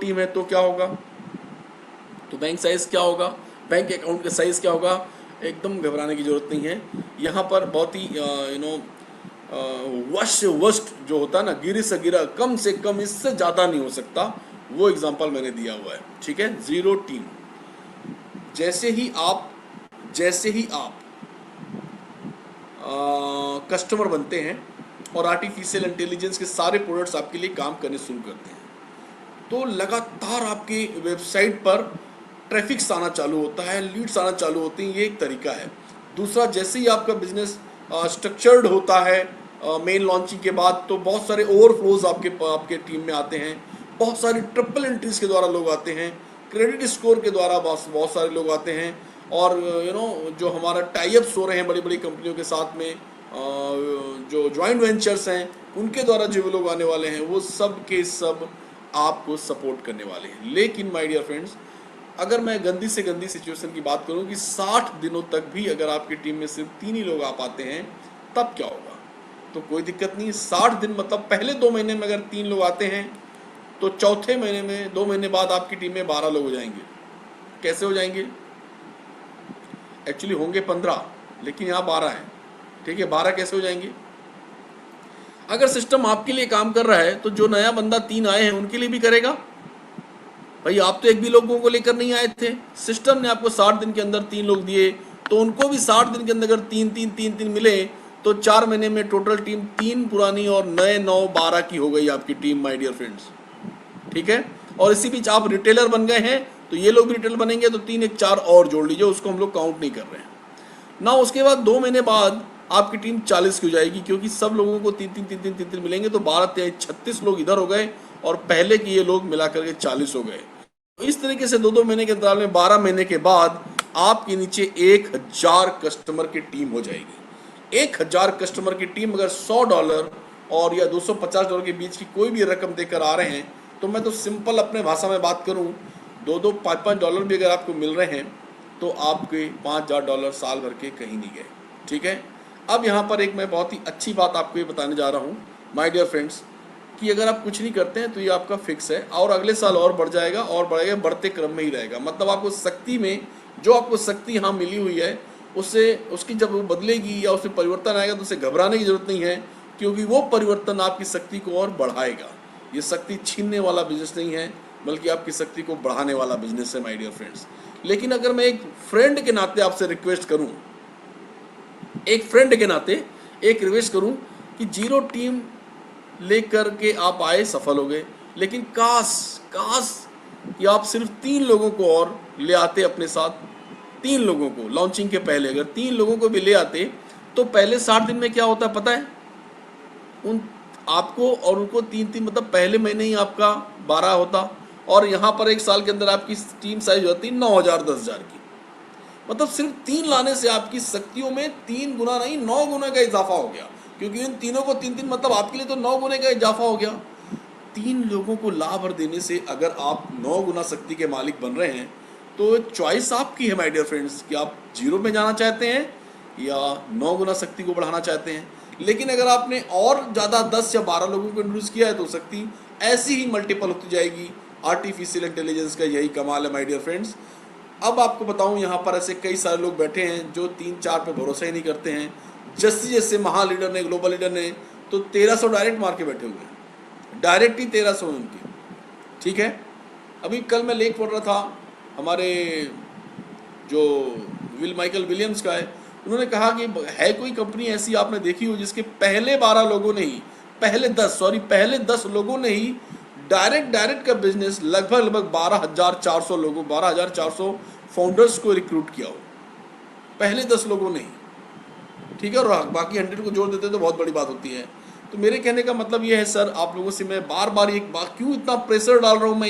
Team है तो क्या होगा, तो बैंक साइज क्या होगा, बैंक अकाउंट का साइज क्या होगा, एकदम घबराने की जरूरत नहीं है। यहाँ पर बहुत ही वर्स्ट जो होता है ना, गिरी से गिरा, कम से कम इससे ज़्यादा नहीं हो सकता, वो एग्जांपल मैंने दिया हुआ है। ठीक है, जीरो टीम। जैसे ही आप कस्टमर बनते हैं और आर्टिफिशियल इंटेलिजेंस के सारे प्रोडक्ट्स आपके लिए काम करने शुरू करते हैं, तो लगातार आपकी वेबसाइट पर ट्रैफिक्स आना चालू होता है, लीड्स आना चालू होती हैं, ये एक तरीका है। दूसरा, जैसे ही आपका बिजनेस स्ट्रक्चर्ड होता है मेन लॉन्चिंग के बाद, तो बहुत सारे ओवरफ्लोज आपके टीम में आते हैं, बहुत सारी ट्रिपल एंट्रीज के द्वारा लोग आते हैं, क्रेडिट स्कोर के द्वारा बहुत सारे लोग आते हैं, और जो हमारा टाइप्स हो रहे हैं बड़ी बड़ी कंपनियों के साथ में, जो जॉइंट वेंचर्स हैं उनके द्वारा जो लोग आने वाले हैं, वो सब के सब आपको सपोर्ट करने वाले हैं। लेकिन माय डियर फ्रेंड्स, अगर मैं गंदी से गंदी सिचुएशन की बात करूं कि 60 दिनों तक भी अगर आपकी टीम में सिर्फ 3 ही लोग आ पाते हैं, तब क्या होगा? तो कोई दिक्कत नहीं, 60 दिन मतलब पहले 2 महीने में अगर 3 लोग आते हैं, तो चौथे महीने में 2 महीने बाद आपकी टीम में 12 लोग हो जाएंगे। कैसे हो जाएंगे? एक्चुअली होंगे 15, लेकिन यहाँ 12 हैं। ठीक है, 12 कैसे हो जाएंगे? अगर सिस्टम आपके लिए काम कर रहा है, तो जो नया बंदा 3 आए हैं उनके लिए भी करेगा। भाई, आप तो एक भी लोगों को लेकर नहीं आए थे, सिस्टम ने आपको 60 दिन के अंदर 3 लोग दिए, तो उनको भी 60 दिन के अंदर अगर 3 मिले, तो 4 महीने में टोटल टीम 3 पुरानी और नए 9 12 की हो गई आपकी टीम, माय डियर फ्रेंड्स। ठीक है, और इसी बीच आप रिटेलर बन गए हैं, तो ये लोग भी रिटेलर बनेंगे, तो 3 1 4 और जोड़ लीजिए, उसको हम लोग काउंट नहीं कर रहे हैं ना। उसके बाद 2 महीने बाद आपकी टीम 40 की हो जाएगी, क्योंकि सब लोगों को 3 मिलेंगे, तो 12 23 36 लोग इधर हो गए, और पहले के ये लोग मिलाकर के 40 हो गए। इस तरीके से 2 महीने के अंतराल में 12 महीने के बाद आपके नीचे 1000 कस्टमर की टीम हो जाएगी। 1000 कस्टमर की टीम अगर $100 और या $250 के बीच की कोई भी रकम देकर आ रहे हैं, तो मैं तो सिंपल अपने भाषा में बात करूं, $2-5 भी अगर आपको मिल रहे हैं, तो आपके $5000 साल भर के कहीं नहीं गए। ठीक है, अब यहाँ पर एक मैं बहुत ही अच्छी बात आपको ये बताने जा रहा हूँ माय डियर फ्रेंड्स, कि अगर आप कुछ नहीं करते हैं तो ये आपका फिक्स है, और अगले साल और बढ़ जाएगा और बढ़ेगा, बढ़ते क्रम में ही रहेगा। मतलब आपको शक्ति में, जो आपको शक्ति यहाँ मिली हुई है, उसकी जब वो बदलेगी या उसमें परिवर्तन आएगा, तो उसे घबराने की जरूरत नहीं है, क्योंकि वो परिवर्तन आपकी शक्ति को और बढ़ाएगा। ये शक्ति छीनने वाला बिजनेस नहीं है, बल्कि आपकी शक्ति को बढ़ाने वाला बिजनेस है माय डियर फ्रेंड्स। लेकिन अगर मैं एक फ्रेंड के नाते आपसे रिक्वेस्ट करूँ, एक फ्रेंड के नाते एक रिक्वेस्ट करूँ कि जीरो टीम लेकर के आप आए, सफल हो गए, लेकिन काश कि आप सिर्फ 3 लोगों को और ले आते अपने साथ। 3 लोगों को लॉन्चिंग के पहले अगर 3 लोगों को भी ले आते, तो पहले 60 दिन में क्या होता है पता है? उन आपको और उनको 3 मतलब पहले महीने ही आपका 12 होता, और यहाँ पर 1 साल के अंदर आपकी टीम साइज होती 9000 10,000 की। मतलब सिर्फ 3 लाने से आपकी शक्तियों में 3 गुना नहीं 9 गुना का इजाफा हो गया, क्योंकि इन तीनों को 3 मतलब आपके लिए तो 9 गुने का इजाफा हो गया। 3 लोगों को लाभ भर देने से अगर आप 9 गुना शक्ति के मालिक बन रहे हैं, तो चॉइस आपकी है माय डियर फ्रेंड्स, कि आप जीरो में जाना चाहते हैं या 9 गुना शक्ति को बढ़ाना चाहते हैं। लेकिन अगर आपने और ज़्यादा 10 या 12 लोगों को इंट्रोड्यूस किया है, तो शक्ति ऐसी ही मल्टीपल होती जाएगी। आर्टिफिशियल इंटेलिजेंस का यही कमाल है माय डियर फ्रेंड्स। अब आपको बताऊं, यहाँ पर ऐसे कई सारे लोग बैठे हैं जो 3-4 पे भरोसा ही नहीं करते हैं। जैसे महा लीडर ने, ग्लोबल लीडर ने तो 1300 डायरेक्ट मार के बैठे हुए हैं, डायरेक्ट ही 1300 उनकी। ठीक है, अभी कल मैं लेख पढ़ रहा था, हमारे जो माइकल विलियम्स का है, उन्होंने कहा कि है कोई कंपनी ऐसी आपने देखी हो जिसके पहले 12 लोगों ने ही, पहले 10 लोगों ने ही डायरेक्ट का बिजनेस लगभग 12,400 लोगों, 12,400 फाउंडर्स को रिक्रूट किया हो, पहले 10 लोगों ने ही। ठीक है, और बाकी 100 को जोड़ देते तो बहुत बड़ी बात होती है। तो मेरे कहने का मतलब ये है सर, आप लोगों से मैं बार बार एक बात, क्यों इतना प्रेशर डाल रहा हूँ मैं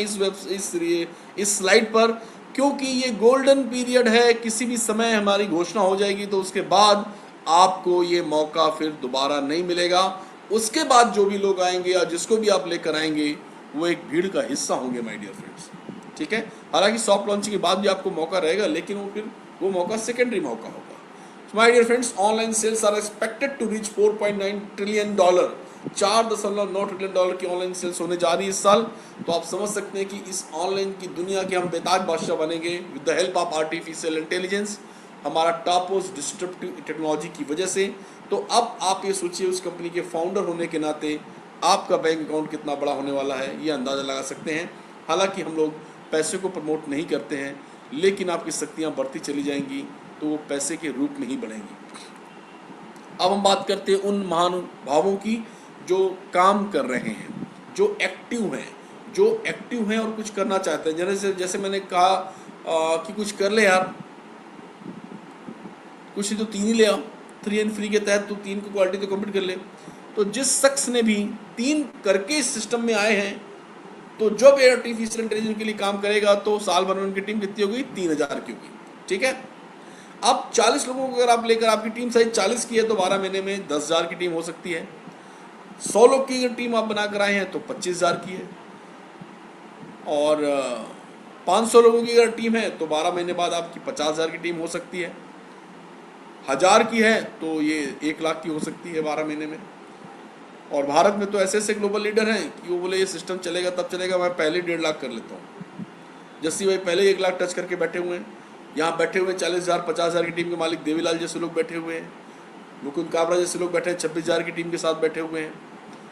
इस स्लाइड पर, क्योंकि ये गोल्डन पीरियड है। किसी भी समय हमारी घोषणा हो जाएगी, तो उसके बाद आपको ये मौका फिर दोबारा नहीं मिलेगा। उसके बाद जो भी लोग आएंगे या जिसको भी आप लेकर आएंगे, वो एक भीड़ का हिस्सा होंगे माय डियर फ्रेंड्स। ठीक है, हालांकि सॉफ्ट लॉन्चिंग के बाद भी आपको मौका रहेगा, लेकिन वो मौका सेकेंडरी मौका होगा। My dear friends, online sales are expected to reach $4.9 trillion, $4.9 trillion की ऑनलाइन सेल्स होने जा रही है इस साल। तो आप समझ सकते हैं कि इस ऑनलाइन की दुनिया के हम बेताज बादशाह बनेंगे with the help of artificial intelligence, हमारा टॉपोस डिस्ट्रप्टिव टेक्नोलॉजी की वजह से। तो अब आप ये सोचिए उस कंपनी के फाउंडर होने के नाते आपका बैंक अकाउंट कितना बड़ा होने वाला है, ये अंदाज़ा लगा सकते हैं। हालांकि हम लोग पैसे को प्रमोट नहीं करते हैं, लेकिन आपकी शक्तियाँ बढ़ती चली जाएंगी तो वो पैसे के रूप में ही बढ़ेंगी। अब हम बात करते हैं उन महानुभावों की जो काम कर रहे हैं, जो एक्टिव हैं और कुछ करना चाहते हैं। जैसे मैंने कहा कि कुछ कर ले यार, कुछ ही तो 3 ही ले आओ, 3 एंड फ्री के तहत तो 3 को क्वालिटी तो कंप्लीट कर ले। तो जिस शख्स ने भी 3 करके इस सिस्टम में आए हैं, तो जब आर्टिफिशियल इंटेलिजेंस के लिए काम करेगा तो साल भर में उनकी टीम कितनी होगी, 3000 की होगी। ठीक है, अब 40 लोगों को अगर आप लेकर आपकी टीम साइज 40 की है तो 12 महीने में 10,000 की टीम हो सकती है। 100 लोग की अगर टीम आप बनाकर आए हैं तो 25,000 की है, और 500 लोगों की अगर टीम है तो 12 महीने बाद आपकी 50,000 की टीम हो सकती है। 1000 की है तो ये 1 लाख की हो सकती है 12 महीने में। और भारत में तो ऐसे ग्लोबल लीडर हैं कि वो बोले ये सिस्टम चलेगा तब चलेगा, मैं पहले 1.5 लाख कर लेता हूँ। जस्सी भाई पहले 1 लाख टच करके बैठे हुए हैं। यहाँ बैठे हुए 40,000 50,000 की टीम के मालिक देवीलाल जैसे लोग बैठे हुए हैं, मुकुंद काबरा जैसे लोग बैठे हैं, 26,000 की टीम के साथ बैठे हुए हैं।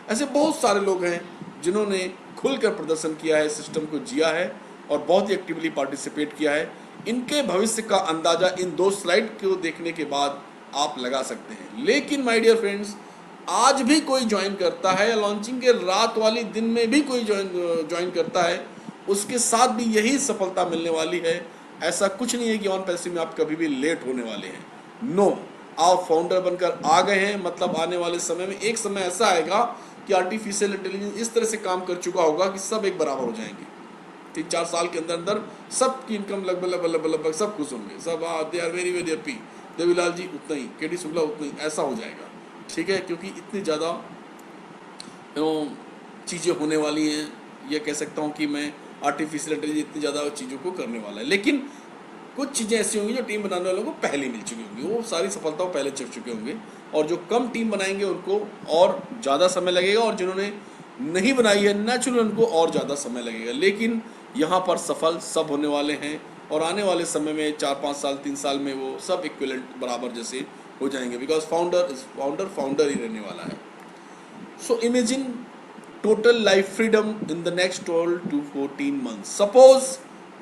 ऐसे बहुत सारे लोग हैं जिन्होंने खुलकर प्रदर्शन किया है, सिस्टम को जिया है और बहुत ही एक्टिवली पार्टिसिपेट किया है। इनके भविष्य का अंदाज़ा इन 2 स्लाइड को देखने के बाद आप लगा सकते हैं। लेकिन माय डियर फ्रेंड्स, आज भी कोई ज्वाइन करता है, लॉन्चिंग के रात वाली दिन में भी कोई ज्वाइन करता है, उसके साथ भी यही सफलता मिलने वाली है। ऐसा कुछ नहीं है कि ऑन पैसिव में आप कभी भी लेट होने वाले हैं। नो, आप फाउंडर बनकर आ गए हैं, मतलब आने वाले समय में एक समय ऐसा आएगा कि आर्टिफिशियल इंटेलिजेंस इस तरह से काम कर चुका होगा कि सब एक बराबर हो जाएंगे। 3-4 साल के अंदर अंदर सबकी इनकम लगभग सब खुश होंगे, सब they are very very happy. Devilal ji उतना ही, केडी शुक्ला उतना ही, ऐसा हो जाएगा। ठीक है, क्योंकि इतनी ज़्यादा चीज़ें होने वाली हैं। ये कह सकता हूँ कि मैं आर्टिफिशियल इंटेलिजेंस इतनी ज़्यादा चीज़ों को करने वाला है। लेकिन कुछ चीज़ें ऐसी होंगी जो टीम बनाने वालों को पहले मिल चुकी होंगी, वो सारी सफलताओं पहले चल चुके होंगे, और जो कम टीम बनाएंगे उनको और ज़्यादा समय लगेगा, और जिन्होंने नहीं बनाई है नेचुरल उनको और ज़्यादा समय लगेगा। लेकिन यहाँ पर सफल सब होने वाले हैं, और आने वाले समय में 4-5 साल 3 साल में वो सब इक्विवेलेंट बराबर जैसे हो जाएंगे, बिकॉज फाउंडर ही रहने वाला है। So imagine total life freedom in the next 12 to 14 months। Suppose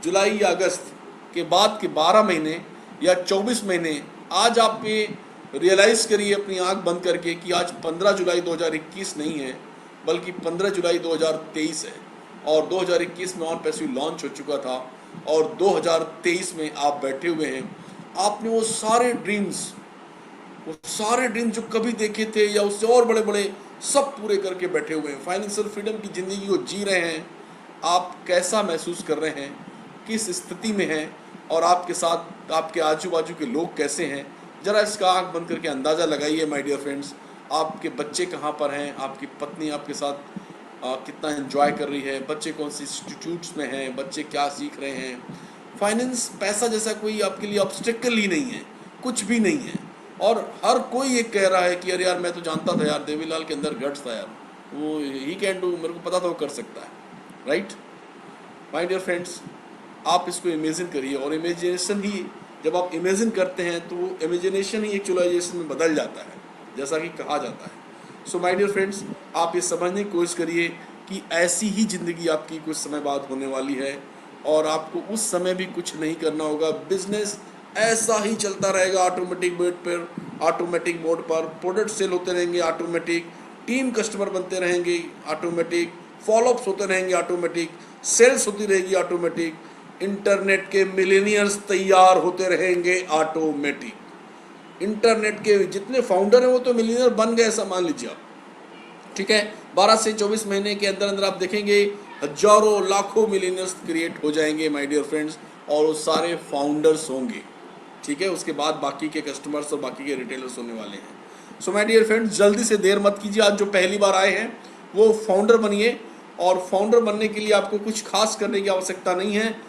जुलाई या अगस्त के बाद के 12 महीने या 24 महीने आज आप पे रियलाइज़ करिए अपनी आंख बंद करके कि आज 15 जुलाई 2021 नहीं है, बल्कि 15 जुलाई 2023 है, और 2021 में ऑन पैसिव लॉन्च हो चुका था, और 2023 में आप बैठे हुए हैं। आपने वो सारे ड्रीम्स जो कभी देखे थे या उससे और बड़े बड़े सब पूरे करके बैठे हुए हैं, फाइनेंशियल फ्रीडम की ज़िंदगी को जी रहे हैं। आप कैसा महसूस कर रहे हैं, किस स्थिति में हैं, और आपके साथ आपके आजू बाजू के लोग कैसे हैं, ज़रा इसका आंख बंद करके अंदाज़ा लगाइए माय डियर फ्रेंड्स। आपके बच्चे कहाँ पर हैं, आपकी पत्नी आपके साथ कितना एंजॉय कर रही है, बच्चे कौन से इंस्टीट्यूट्स में हैं, बच्चे क्या सीख रहे हैं। फाइनेंस, पैसा जैसा कोई आपके लिए ऑब्स्टेकल ही नहीं है, कुछ भी नहीं है। और हर कोई ये कह रहा है कि अरे यार मैं तो जानता था यार, देवीलाल के अंदर गट्स था यार, वो ही कैन डू, मेरे को पता था वो कर सकता है। राइट माय डियर फ्रेंड्स, आप इसको इमेजिन करिए, और इमेजिनेशन ही जब आप इमेजिन करते हैं तो इमेजिनेशन ही एक्चुअलाइजेशन में बदल जाता है, जैसा कि कहा जाता है। सो माय डियर फ्रेंड्स, आप ये समझने की कोशिश करिए कि ऐसी ही ज़िंदगी आपकी कुछ समय बाद होने वाली है, और आपको उस समय भी कुछ नहीं करना होगा। बिजनेस ऐसा ही चलता रहेगा ऑटोमेटिक मोड पर, प्रोडक्ट सेल होते रहेंगे ऑटोमेटिक, टीम कस्टमर बनते रहेंगे ऑटोमेटिक, फॉलोअप्स होते रहेंगे ऑटोमेटिक, सेल्स होती रहेगी ऑटोमेटिक, इंटरनेट के मिलेनियर्स तैयार होते रहेंगे ऑटोमेटिक। इंटरनेट के जितने फाउंडर हैं वो तो मिलियनर बन गए, ऐसा मान लीजिए आप। ठीक है, 12 से 24 महीने के अंदर अंदर आप देखेंगे हजारों लाखों मिलियनर्स क्रिएट हो जाएंगे माय डियर फ्रेंड्स, और वो सारे फाउंडर्स होंगे। ठीक है, उसके बाद बाकी के कस्टमर्स और बाकी के रिटेलर्स होने वाले हैं। सो माय डियर फ्रेंड्स, जल्दी से देर मत कीजिए। आज जो पहली बार आए हैं वो फाउंडर बनिए, और फाउंडर बनने के लिए आपको कुछ खास करने की आवश्यकता नहीं है।